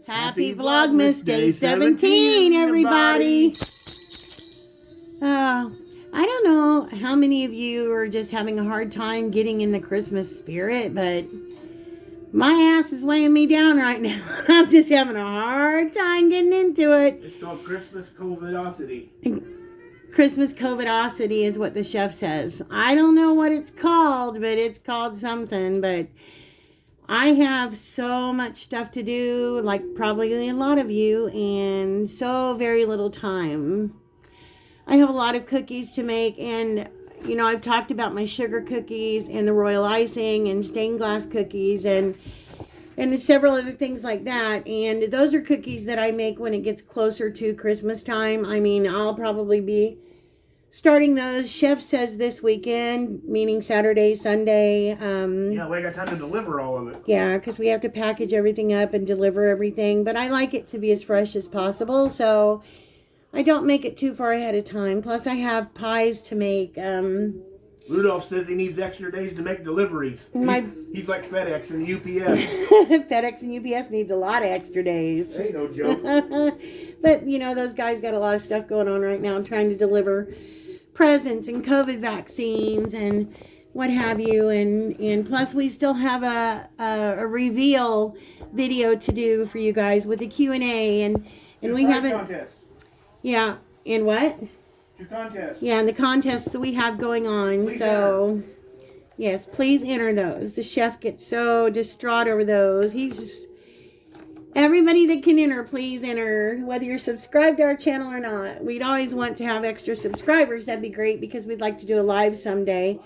Happy Vlogmas Day 17, everybody. I don't know how many of you are just having a hard time getting in the Christmas spirit, but my ass is weighing me down right now. I'm just having a hard time getting into it. It's called Christmas COVIDosity. Christmas COVIDosity is what the chef says. I don't know what it's called, but it's called something. But I have so much stuff to do, like probably a lot of you, and so very little time. I have a lot of cookies to make, and you know, I've talked about my sugar cookies and the royal icing and stained glass cookies and several other things like that. And those are cookies that I make when it gets closer to Christmas time. I mean, I'll probably be starting those. Chef says this weekend, meaning Saturday, Sunday. Yeah, we got time to deliver all of it. Yeah, because we have to package everything up and deliver everything. But I like it to be as fresh as possible, so I don't make it too far ahead of time. Plus, I have pies to make. Rudolph says he needs extra days to make deliveries. He's like FedEx and UPS. FedEx and UPS needs a lot of extra days. Ain't no joke. But, you know, those guys got a lot of stuff going on right now, trying to deliver presents and COVID vaccines and what have you. And plus, we still have a reveal video to do for you guys with a Q&A. And we haven't... Contest. Yeah. And what? Your contest. Yeah, and the contests that we have going on. Please so, enter. Yes, please enter those. The chef gets so distraught over those. He's just... Everybody that can enter, please enter. Whether you're subscribed to our channel or not. We'd always want to have extra subscribers. That'd be great because we'd like to do a live someday.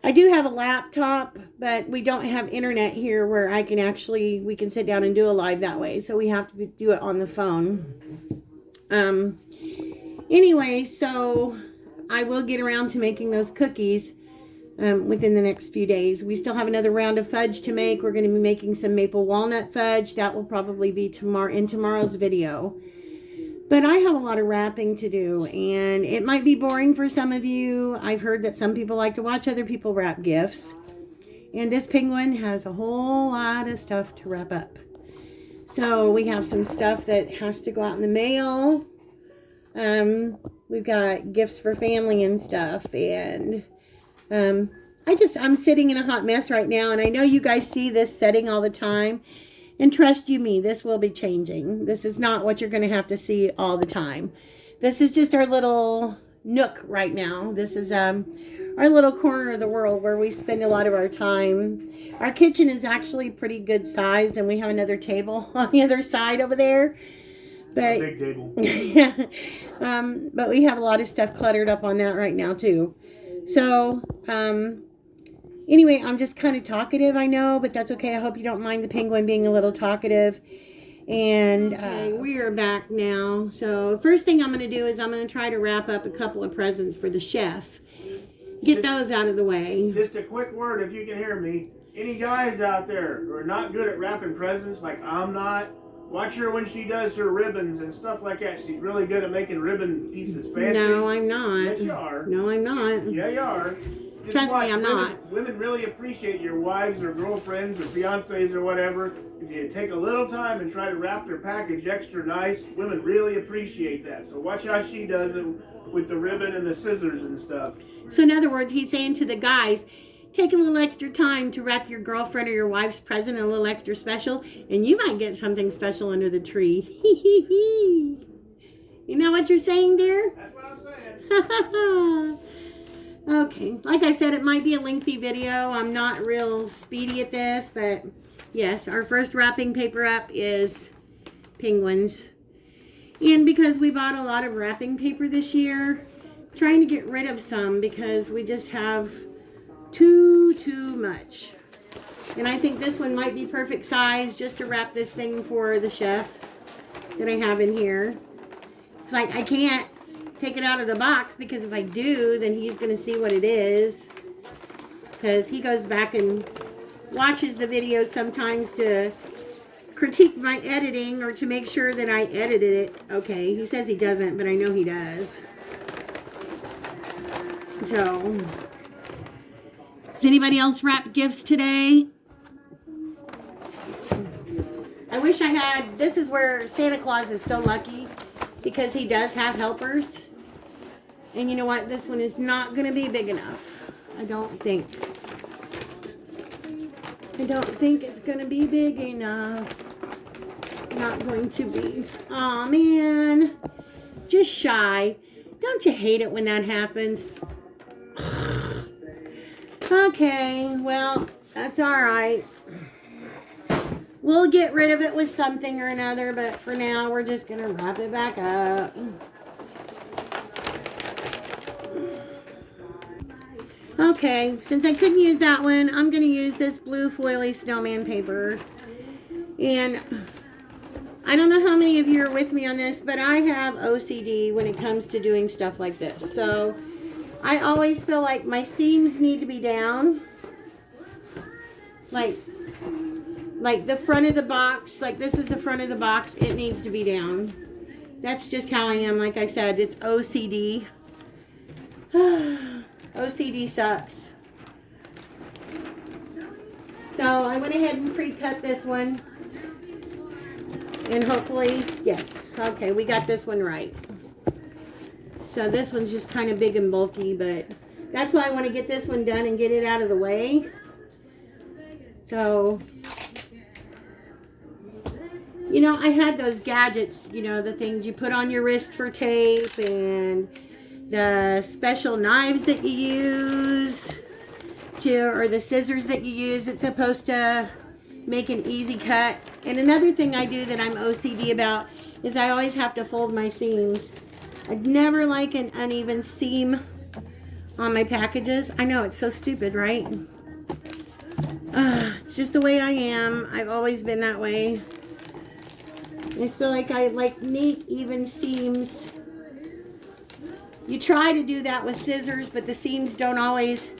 I do have a laptop, but we don't have internet here where we can sit down and do a live that way. So we have to do it on the phone. Anyway, so I will get around to making those cookies within the next few days. We still have another round of fudge to make. We're going to be making some maple walnut fudge. That will probably be in tomorrow's video. But I have a lot of wrapping to do, and it might be boring for some of you. I've heard that some people like to watch other people wrap gifts. And this penguin has a whole lot of stuff to wrap up. So we have some stuff that has to go out in the mail. We've got gifts for family and stuff, and I'm sitting in a hot mess right now, and I know you guys see this setting all the time, and trust you me, this will be changing. This is not what you're going to have to see all the time. This is just our little nook right now. This is our little corner of the world where we spend a lot of our time. Our kitchen is actually pretty good sized, and we have another table on the other side over there. But, a big table. Yeah. But we have a lot of stuff cluttered up on that right now, too. So, anyway, I'm just kind of talkative, I know, but that's okay. I hope you don't mind the penguin being a little talkative. And we are back now. So, first thing I'm going to do is I'm going to try to wrap up a couple of presents for the chef. Get those out of the way. Just a quick word, if you can hear me. Any guys out there who are not good at wrapping presents, like I'm not, watch her when she does her ribbons and stuff like that. She's really good at making ribbon pieces fancy. No, I'm not. Yes, you are. No, I'm not. Yeah, you are. Just Trust me, I'm not. Women really appreciate your wives or girlfriends or fiancés or whatever. If you take a little time and try to wrap their package extra nice, women really appreciate that. So watch how she does it with the ribbon and the scissors and stuff. So in other words, he's saying to the guys, take a little extra time to wrap your girlfriend or your wife's present a little extra special, and you might get something special under the tree. You know what you're saying, dear? That's what I'm saying. Okay. Like I said, it might be a lengthy video. I'm not real speedy at this, but yes, our first wrapping paper up is penguins. And because we bought a lot of wrapping paper this year, trying to get rid of some because we just have too much. And I think this one might be perfect size just to wrap this thing for the chef that I have in here. It's like I can't take it out of the box because if I do, then he's going to see what it is. Because he goes back and watches the videos sometimes to critique my editing or to make sure that I edited it. Okay, he says he doesn't, but I know he does. So, does anybody else wrap gifts today? I wish I had, this is where Santa Claus is so lucky because he does have helpers. And you know what? This one is not going to be big enough. I don't think. I don't think it's going to be big enough. Not going to be. Aw, man. Just shy. Don't you hate it when that happens? Okay, well, that's all right. We'll get rid of it with something or another, but for now, we're just going to wrap it back up. Okay, since I couldn't use that one, I'm going to use this blue foily snowman paper. And I don't know how many of you are with me on this, but I have OCD when it comes to doing stuff like this. So I always feel like my seams need to be down. Like the front of the box, like this is the front of the box, it needs to be down. That's just how I am. Like I said, it's OCD. OCD sucks. So I went ahead and pre-cut this one. And hopefully, yes. Okay, we got this one right. So this one's just kind of big and bulky, but that's why I want to get this one done and get it out of the way. So, you know, I had those gadgets, you know, the things you put on your wrist for tape and the special knives that you use or the scissors that you use. It's supposed to make an easy cut. And another thing I do that I'm OCD about is I always have to fold my seams. I'd never like an uneven seam on my packages. I know, it's so stupid, right? It's just the way I am. I've always been that way. I just feel like I like neat, even seams. You try to do that with scissors, but the seams don't always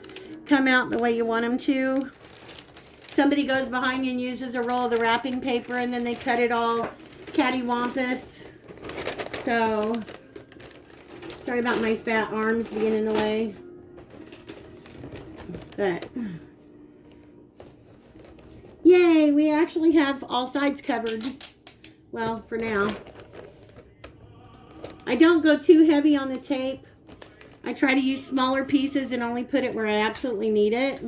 come out the way you want them to. Somebody goes behind you and uses a roll of the wrapping paper, and then they cut it all cattywampus. So, sorry about my fat arms being in the way. But, yay, we actually have all sides covered. Well, for now. I don't go too heavy on the tape. I try to use smaller pieces and only put it where I absolutely need it.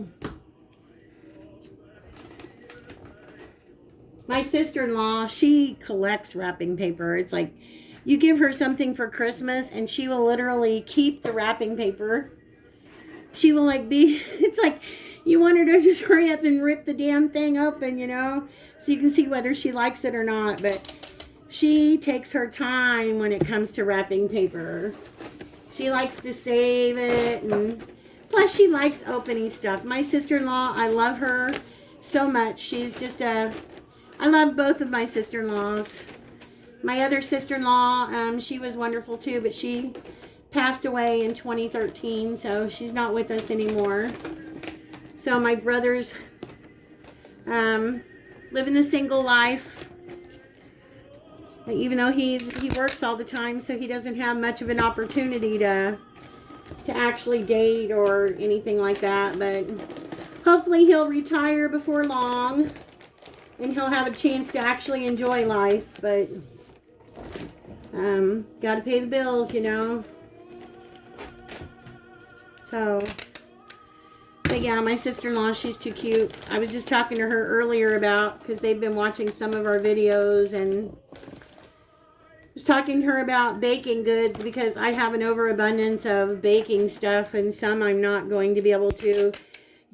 My sister-in-law, she collects wrapping paper. It's like you give her something for Christmas and she will literally keep the wrapping paper. She will it's like you want her to just hurry up and rip the damn thing open, you know, so you can see whether she likes it or not. But she takes her time when it comes to wrapping paper. She likes to save it, and plus she likes opening stuff. My sister-in-law, I love her so much. She's just I love both of my sister-in-laws. My other sister-in-law, she was wonderful too, but she passed away in 2013, so she's not with us anymore. So my brothers living the single life. Even though he works all the time, so he doesn't have much of an opportunity to actually date or anything like that. But hopefully he'll retire before long, and he'll have a chance to actually enjoy life. But got to pay the bills, you know. So, but yeah, my sister-in-law, she's too cute. I was just talking to her earlier because they've been watching some of our videos, and was talking to her about baking goods because I have an overabundance of baking stuff, and some I'm not going to be able to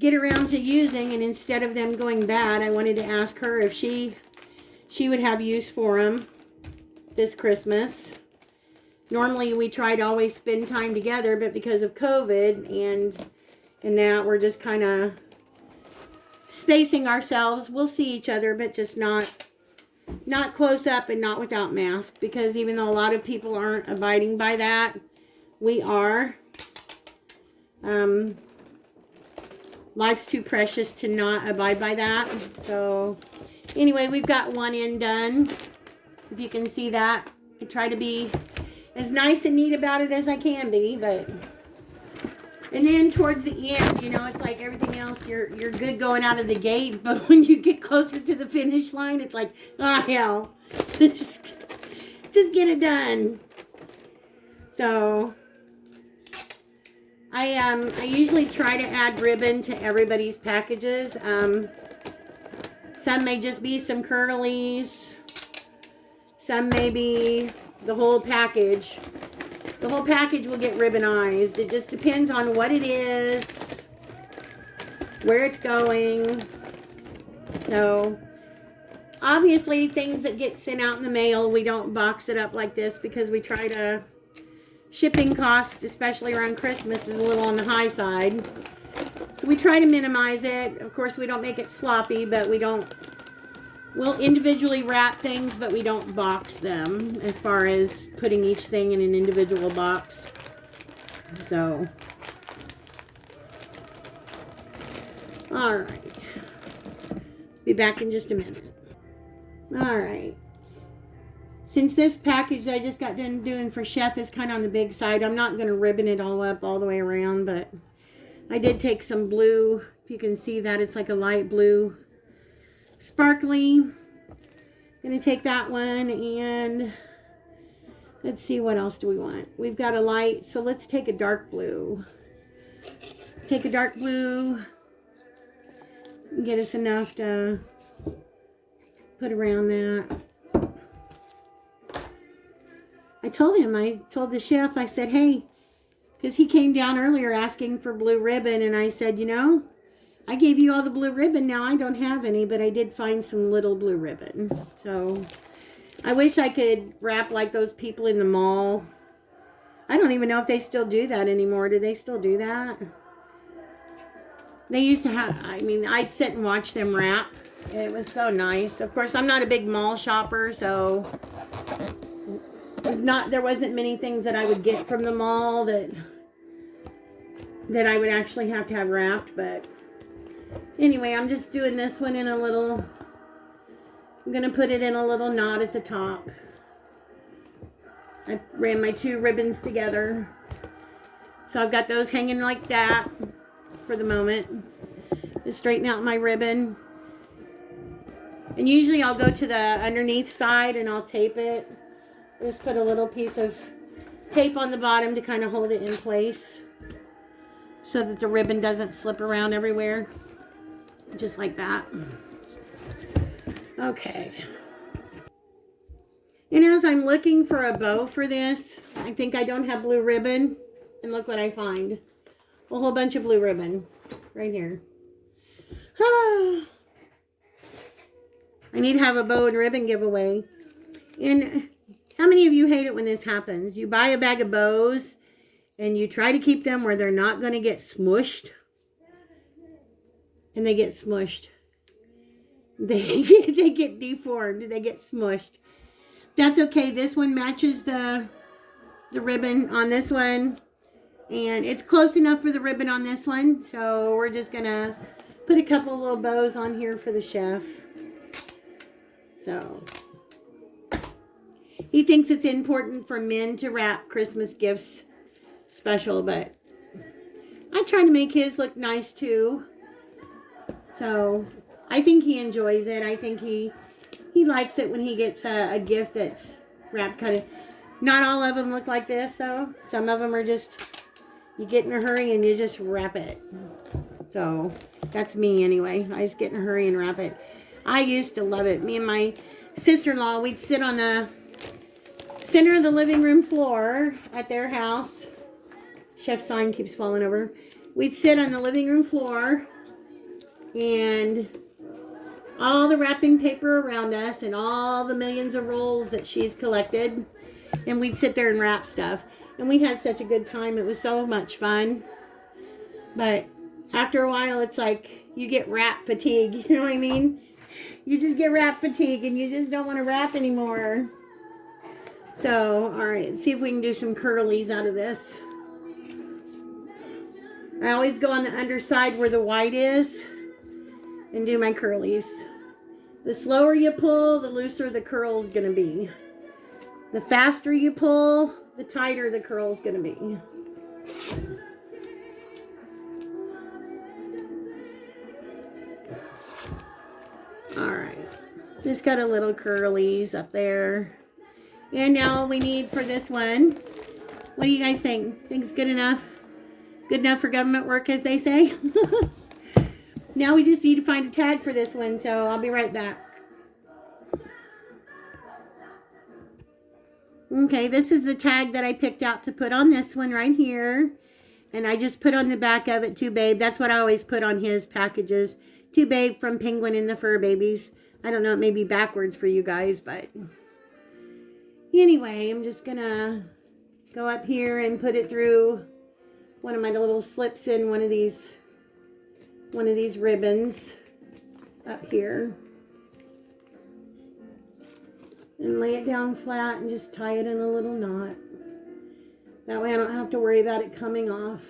get around to using, and instead of them going bad, I wanted to ask her if she would have use for them this Christmas. Normally we try to always spend time together, but because of COVID and that, we're just kind of spacing ourselves. We'll see each other, but just not close up and not without mask, because even though a lot of people aren't abiding by that, we are. Life's too precious to not abide by that. So anyway, we've got one end done. If you can see that, I try to be as nice and neat about it as I can be, but And then towards the end, you know, it's like everything else, you're good going out of the gate, but when you get closer to the finish line, it's like, oh hell, just get it done. So I usually try to add ribbon to everybody's packages. Some may just be some curlies. Some may be the whole package. The whole package will get ribbonized. It just depends on what it is, where it's going. So, obviously, things that get sent out in the mail, we don't box it up like this because we try to... Shipping costs, especially around Christmas, is a little on the high side. So we try to minimize it. Of course, we don't make it sloppy, but we don't... We'll individually wrap things, but we don't box them as far as putting each thing in an individual box. So, all right. Be back in just a minute. All right. Since this package I just got done doing for Chef is kind of on the big side, I'm not going to ribbon it all up all the way around, but I did take some blue. If you can see that, it's like a light blue. Sparkly. Gonna take that one, and let's see, what else do we want? We've got a light, so let's take a dark blue. Take a dark blue. Get us enough to put around that. I told the chef, I said, hey, because he came down earlier asking for blue ribbon, and I said, you know, I gave you all the blue ribbon. Now I don't have any, but I did find some little blue ribbon. So I wish I could wrap like those people in the mall. I don't even know if they still do that anymore. Do they still do that? They used to have, I mean, I'd sit and watch them wrap. It was so nice. Of course, I'm not a big mall shopper, so there wasn't many things that I would get from the mall that I would actually have to have wrapped, but anyway, I'm just doing this one in a little, I'm going to put it in a little knot at the top. I ran my two ribbons together. So I've got those hanging like that for the moment. Just straighten out my ribbon. And usually I'll go to the underneath side and I'll tape it. Just put a little piece of tape on the bottom to kind of hold it in place so that the ribbon doesn't slip around everywhere. Just like that. Okay. And as I'm looking for a bow for this, I think I don't have blue ribbon. And look what I find. A whole bunch of blue ribbon. Right here. I need to have a bow and ribbon giveaway. And how many of you hate it when this happens? You buy a bag of bows and you try to keep them where they're not going to get smushed. And they get smushed. They get deformed. They get smushed. That's okay. This one matches the ribbon on this one. And it's close enough for the ribbon on this one. So we're just going to put a couple of little bows on here for the chef. So he thinks it's important for men to wrap Christmas gifts special, but I try to make his look nice too. So I think he enjoys it. I think he likes it when he gets a gift that's wrapped kind of. Not all of them look like this though. Some of them are just, you get in a hurry and you just wrap it. So that's me anyway. I just get in a hurry and wrap it. I used to love it. Me and my sister-in-law, we'd sit on the center of the living room floor at their house. Chef's sign keeps falling over. We'd sit on the living room floor and all the wrapping paper around us and all the millions of rolls that she's collected. And we'd sit there and wrap stuff. And we had such a good time. It was so much fun. But after a while, it's like you get wrap fatigue. You know what I mean? You just get wrap fatigue and you just don't want to wrap anymore. So, all right, let's see if we can do some curlies out of this. I always go on the underside where the white is and do my curlies. The slower you pull, the looser the curl is going to be. The faster you pull, the tighter the curl is going to be. Just got a little curlies up there. And now all we need for this one. What do you guys think? Think it's good enough? Good enough for government work, as they say? Now we just need to find a tag for this one, so I'll be right back. Okay, this is the tag that I picked out to put on this one right here. And I just put on the back of it, to Babe. That's what I always put on his packages. To Babe from Penguin and the Fur Babies. I don't know, it may be backwards for you guys, but... Anyway, I'm just gonna go up here and put it through one of my little slips in one of these ribbons up here. And lay it down flat and just tie it in a little knot. That way I don't have to worry about it coming off.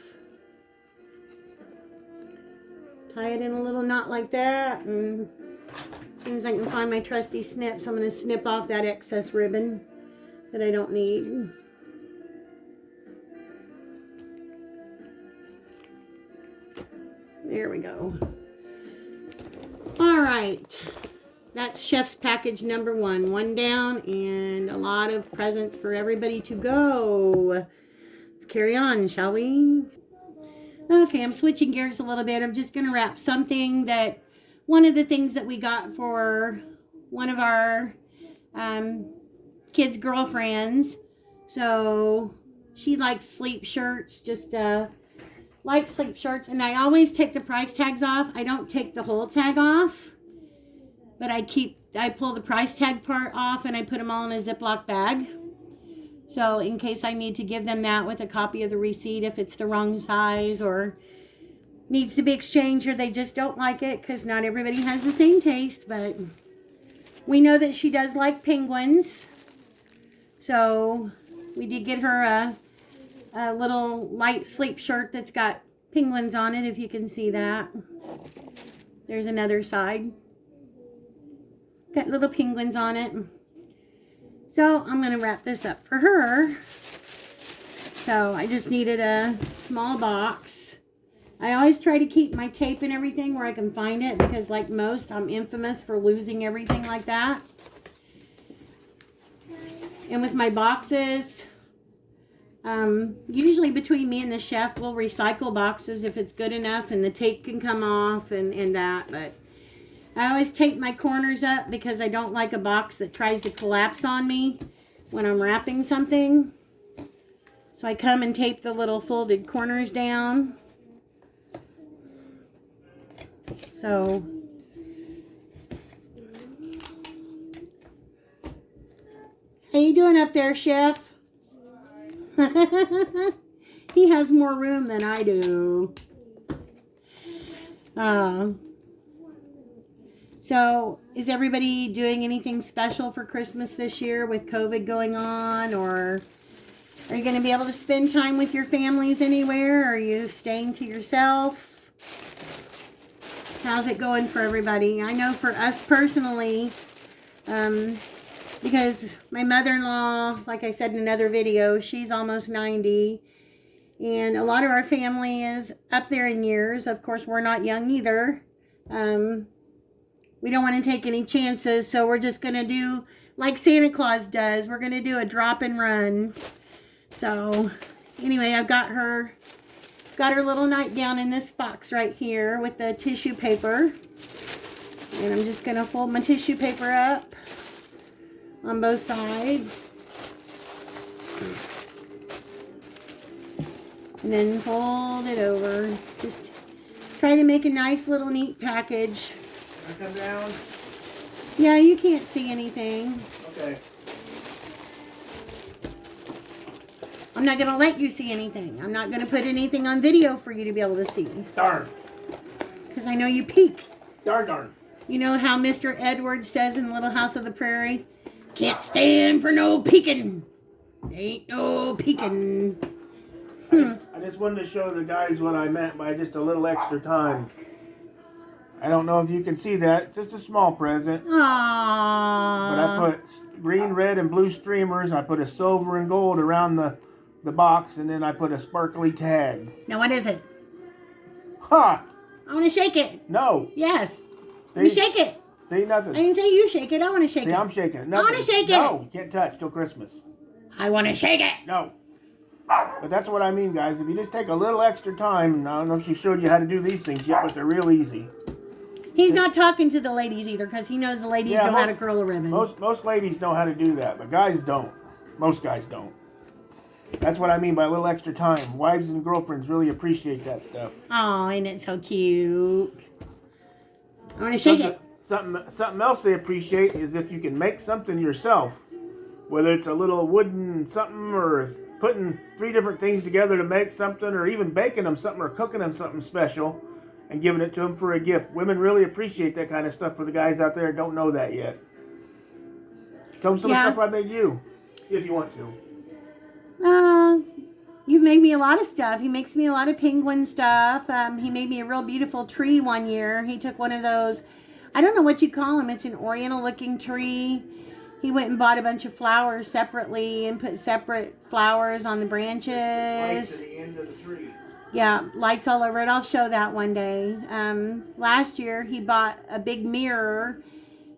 Tie it in a little knot like that, and as soon as I can find my trusty snips, I'm going to snip off that excess ribbon that I don't need. There we go. All right. That's Chef's package number 1. One down and a lot of presents for everybody to go. Let's carry on, shall we? Okay, I'm switching gears a little bit. I'm just going to wrap something that, one of the things that we got for one of our kids' girlfriends. So she likes sleep shirts, just light sleep shirts. And I always take the price tags off. I don't take the whole tag off. But I pull the price tag part off and I put them all in a Ziploc bag. So in case I need to give them that with a copy of the receipt if it's the wrong size or needs to be exchanged or they just don't like it, because not everybody has the same taste. But we know that she does like penguins. So we did get her a little light sleep shirt that's got penguins on it, if you can see that. There's another side. Got little penguins on it. So I'm going to wrap this up for her. So I just needed a small box. I always try to keep my tape and everything where I can find it, because like most, I'm infamous for losing everything like that. And with my boxes, usually between me and the chef, we'll recycle boxes if it's good enough and the tape can come off and that. But I always tape my corners up because I don't like a box that tries to collapse on me when I'm wrapping something. So I come and tape the little folded corners down. So how you doing up there, Chef? He has more room than I do. So, is everybody doing anything special for Christmas this year with COVID going on? Or are you going to be able to spend time with your families anywhere? Or are you staying to yourself? How's it going for everybody? I know for us personally, because my mother-in-law, like I said in another video, she's almost 90. And a lot of our family is up there in years. Of course, we're not young either. We don't want to take any chances, so we're just going to do like Santa Claus does. We're going to do a drop and run. So, anyway, I've got her little nightgown in this box right here with the tissue paper. And I'm just going to fold my tissue paper up on both sides. And then fold it over. Just try to make a nice little neat package. Come down? Yeah, you can't see anything. Okay. I'm not going to let you see anything. I'm not going to put anything on video for you to be able to see. Darn. Because I know you peek. Darn. You know how Mr. Edwards says in Little House of the Prairie? Can't stand for no peeking. Ain't no peeking. I just wanted to show the guys what I meant by just a little extra time. I don't know if you can see that. It's just a small present. Aww. But I put green, red, and blue streamers. I put a silver and gold around the box, and then I put a sparkly tag. Now what is it? Ha! I want to shake it. No. Yes. Let me shake it. See, nothing. I didn't say you shake it. I want to shake See, it. I'm shaking it. I Nothing. want to shake it. No, you can't touch till Christmas. I want to shake it. No. But that's what I mean, guys. If you just take a little extra time, and I don't know if she showed you how to do these things yet, but they're real easy. He's not talking to the ladies either because he knows the ladies know how to curl a ribbon. Most ladies know how to do that, but guys don't. Most guys don't. That's what I mean by a little extra time. Wives and girlfriends really appreciate that stuff. Oh, ain't it so cute? I want to shake it. Something else they appreciate is if you can make something yourself. Whether it's a little wooden something or putting 3 different things together to make something, or even baking them something or cooking them something special and giving it to them for a gift. Women really appreciate that kind of stuff. For the guys out there that don't know that yet. Tell them some of the stuff I made you, if you want to. You've made me a lot of stuff. He makes me a lot of penguin stuff. He made me a real beautiful tree one year. He took one of those, I don't know what you call them. It's an oriental looking tree. He went and bought a bunch of flowers separately and put separate flowers on the branches. Lights at the end of the tree. Yeah, lights all over it. I'll show that one day. Last year, he bought a big mirror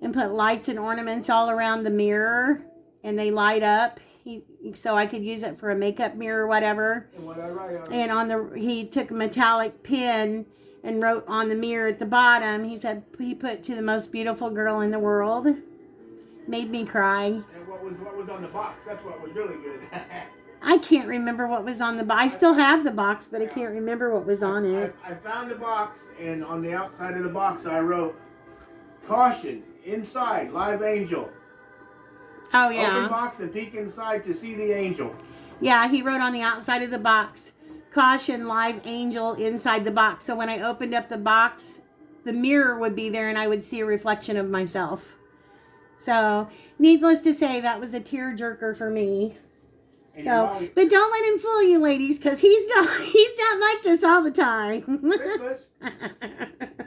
and put lights and ornaments all around the mirror, and they light up. So I could use it for a makeup mirror or whatever. And he took a metallic pen and wrote on the mirror at the bottom. He said he put "to the most beautiful girl in the world." Made me cry. And what was on the box? That's what was really good. I can't remember what was on the box. I still have the box, but I can't remember what was on it. I found the box, and on the outside of the box I wrote, "Caution, inside, live angel." Oh, yeah. Open box and peek inside to see the angel. Yeah, he wrote on the outside of the box, "Caution, live angel inside the box." So when I opened up the box, the mirror would be there and I would see a reflection of myself. So, needless to say, that was a tearjerker for me. So, but don't let him fool you, ladies, because he's not like this all the time. Christmas.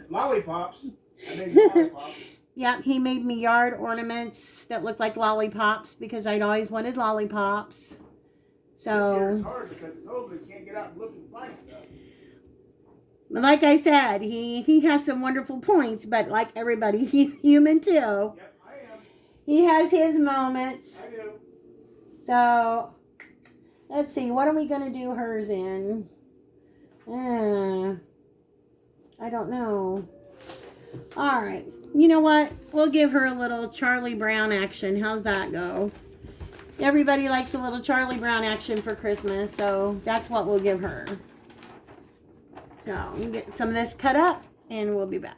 Lollipops. I made lollipops. Yep, he made me yard ornaments that looked like lollipops because I'd always wanted lollipops. So, it's hard because COVID can't get out and look and find stuff. Like I said, he has some wonderful points, but like everybody, he's human too. Yep, I am. He has his moments. I do. So, let's see. What are we going to do hers in? I don't know. All right. You know what? We'll give her a little Charlie Brown action. How's that go? Everybody likes a little Charlie Brown action for Christmas, so that's what we'll give her. So, we'll get some of this cut up, and we'll be back.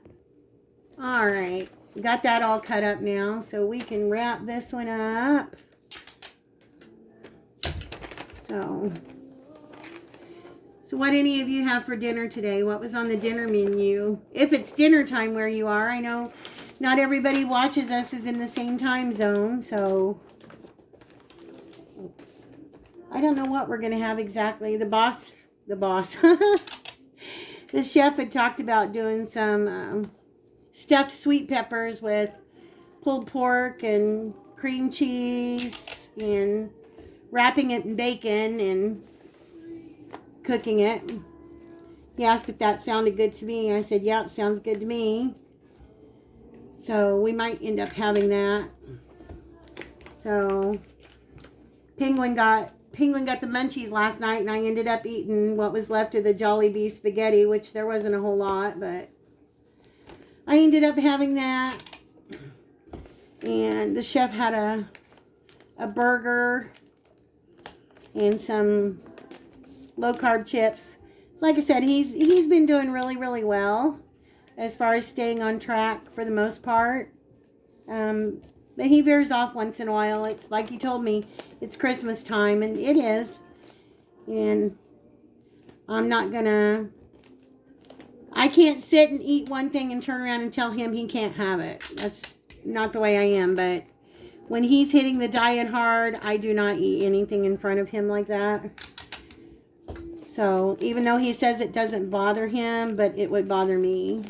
All right. Got that all cut up now, so we can wrap this one up. So what any of you have for dinner today? What was on the dinner menu? If it's dinner time where you are, I know not everybody watches us is in the same time zone, so I don't know what we're going to have exactly. The boss, the chef had talked about doing some stuffed sweet peppers with pulled pork and cream cheese and wrapping it in bacon and cooking it. He asked if that sounded good to me. I said, yep, sounds good to me. So we might end up having that. So Penguin got the munchies last night, and I ended up eating what was left of the Jollibee spaghetti, which there wasn't a whole lot, but I ended up having that. And the chef had a burger and some low-carb chips. Like I said, he's been doing really, really well as far as staying on track for the most part. But he veers off once in a while. It's like he told me, it's Christmas time, and it is. And I'm not gonna... I can't sit and eat one thing and turn around and tell him he can't have it. That's not the way I am, but when he's hitting the diet hard, I do not eat anything in front of him like that. So, even though he says it doesn't bother him, but it would bother me.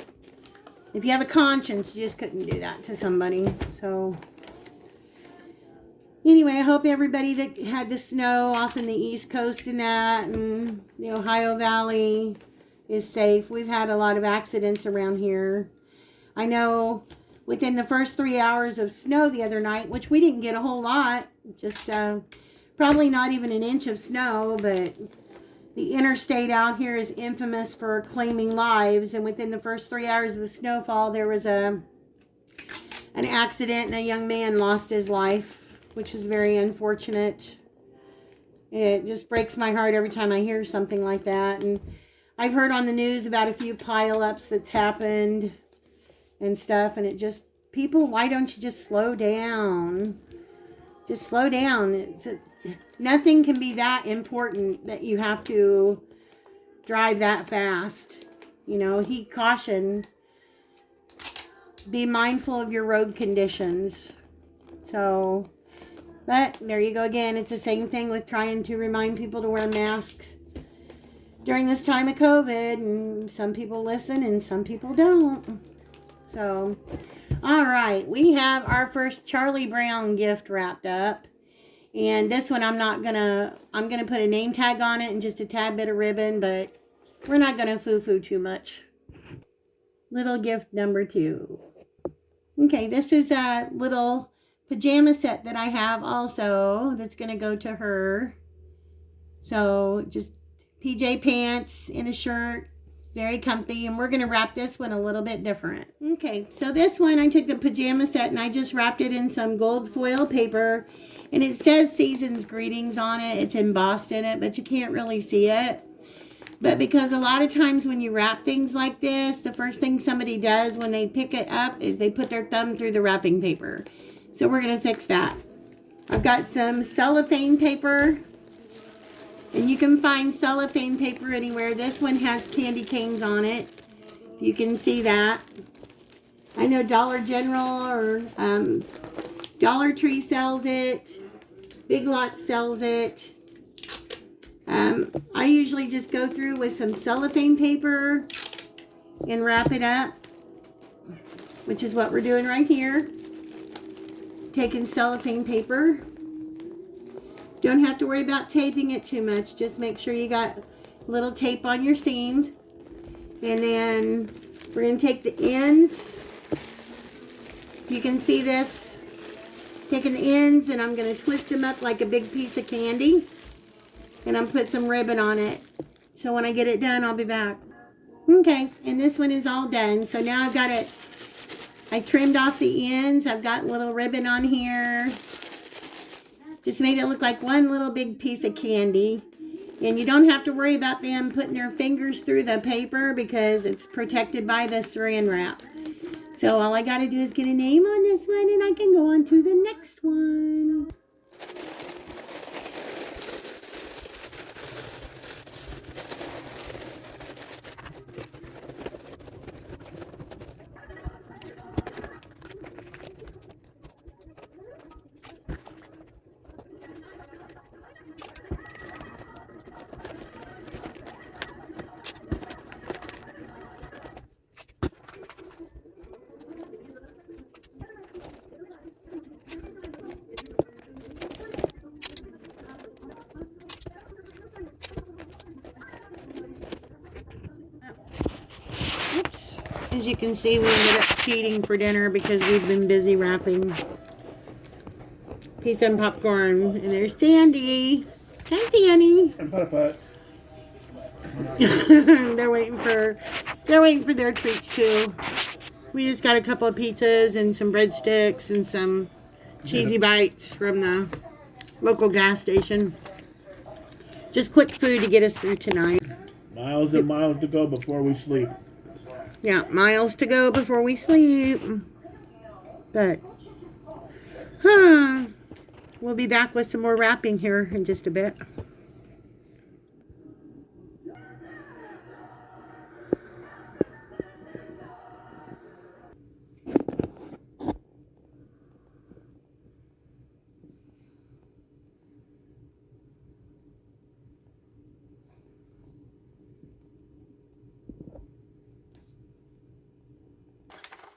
If you have a conscience, you just couldn't do that to somebody. So, anyway, I hope everybody that had the snow off in the East Coast and that, and the Ohio Valley is safe. We've had a lot of accidents around here. I know within the first 3 hours of snow the other night, which we didn't get a whole lot, just probably not even an inch of snow, but the interstate out here is infamous for claiming lives, and within the first 3 hours of the snowfall, there was an accident and a young man lost his life, which was very unfortunate. It just breaks my heart every time I hear something like that. And I've heard on the news about a few pileups that's happened and stuff, and it just, people, why don't you just slow down? Just slow down. Nothing can be that important that you have to drive that fast. You know, heed caution. Be mindful of your road conditions. So, but there you go again. It's the same thing with trying to remind people to wear masks during this time of COVID. And some people listen and some people don't. So, all right. We have our first Charlie Brown gift wrapped up. And this one I'm going to put a name tag on it and just a tad bit of ribbon. But we're not going to foo-foo too much. Little gift number 2. Okay, this is a little pajama set that I have also that's going to go to her. So just PJ pants and a shirt, very comfy. And we're going to wrap this one a little bit different. Okay, so this one I took the pajama set and I just wrapped it in some gold foil paper. And it says Season's Greetings on it. It's embossed in it, but you can't really see it. But because a lot of times when you wrap things like this, the first thing somebody does when they pick it up is they put their thumb through the wrapping paper. So we're going to fix that. I've got some cellophane paper. And you can find cellophane paper anywhere. This one has candy canes on it. You can see that. I know Dollar General or Dollar Tree sells it. Big Lots sells it. I usually just go through with some cellophane paper and wrap it up, which is what we're doing right here. Taking cellophane paper. Don't have to worry about taping it too much. Just make sure you got a little tape on your seams. And then we're going to take the ends. You can see this. Taking the ends and I'm going to twist them up like a big piece of candy. And I'm put some ribbon on it. So when I get it done, I'll be back. Okay, and this one is all done. So now I've got it. I trimmed off the ends. I've got a little ribbon on here. Just made it look like one little big piece of candy. And you don't have to worry about them putting their fingers through the paper because it's protected by the saran wrap. So all I got to do is get a name on this one and I can go on to the next one. Oops. As you can see, we ended up cheating for dinner because we've been busy wrapping pizza and popcorn. And there's Sandy. Hi, Sandy. And Putt-Putt. They're waiting for their treats too. We just got a couple of pizzas and some breadsticks and some cheesy bites from the local gas station. Just quick food to get us through tonight. Miles and miles to go before we sleep. Yeah, miles to go before we sleep. But, we'll be back with some more wrapping here in just a bit.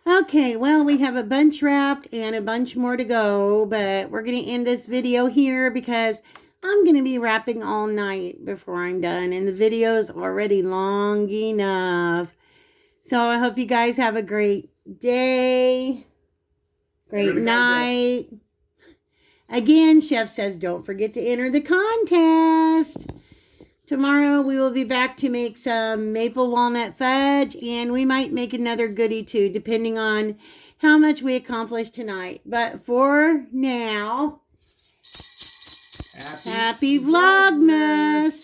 Okay, well, we have a bunch wrapped and a bunch more to go, but we're going to end this video here because I'm going to be wrapping all night before I'm done, and the video is already long enough. So I hope you guys have a great day. Great night. Again, Chef says, don't forget to enter the contest. Tomorrow we will be back to make some maple walnut fudge, and we might make another goodie too, depending on how much we accomplish tonight. But for now, happy Vlogmas.